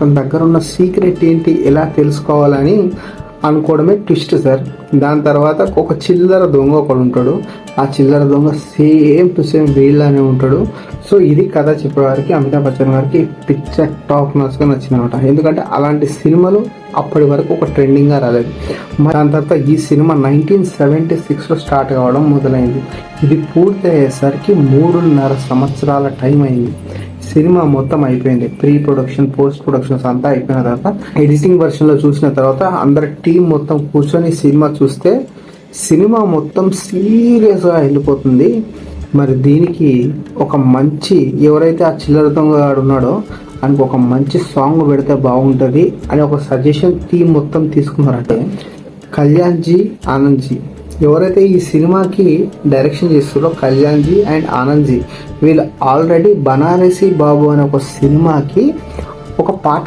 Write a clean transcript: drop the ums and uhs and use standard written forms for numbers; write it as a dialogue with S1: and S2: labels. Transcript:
S1: తన దగ్గర ఉన్న సీక్రెట్ ఏంటి ఎలా తెలుసుకోవాలని అనుకోవడమే ట్విస్ట్ సార్. దాని తర్వాత ఒక చిల్లర దొంగ ఒకడు ఉంటాడు. ఆ చిల్లర దొంగ సేమ్ టు సేమ్ వీళ్ళనే ఉంటాడు. సో ఇది కథ చెప్పేవారికి అమితాబ్ బచ్చన్ గారికి పిక్చర్ టాప్ నాచ్గా నచ్చిందన్నమాట. ఎందుకంటే అలాంటి సినిమాలు అప్పటి వరకు ఒక ట్రెండింగ్గా రాలేదు. దాని తర్వాత ఈ సినిమా 1976లో స్టార్ట్ కావడం మొదలైంది. ఇది పూర్తి అయ్యేసరికి 3.5 సంవత్సరాల టైం అయింది. సినిమా మొత్తం అయిపోయింది. ప్రీ ప్రొడక్షన్, పోస్ట్ ప్రొడక్షన్స్ అంతా అయిపోయిన తర్వాత ఎడిటింగ్ వర్షన్లో చూసిన తర్వాత అందరి టీం మొత్తం కూర్చొని సినిమా చూస్తే సినిమా మొత్తం సీరియస్గా వెళ్ళిపోతుంది. మరి దీనికి ఒక మంచి, ఎవరైతే ఆ చిల్లర దొంగ ఉన్నాడో ఆయనకు ఒక మంచి సాంగ్ పెడితే బాగుంటుంది అని ఒక సజెషన్ టీం మొత్తం తీసుకున్నారంటే కళ్యాణ్ జీ, ఆనంద్ జీ ఎవరైతే ఈ సినిమాకి డైరెక్షన్ చేస్తున్నారో కళ్యాణ్ జీ అండ్ ఆనంద్ జీ వీళ్ళు ఆల్రెడీ బనారసి బాబు అనే ఒక సినిమాకి ఒక పాట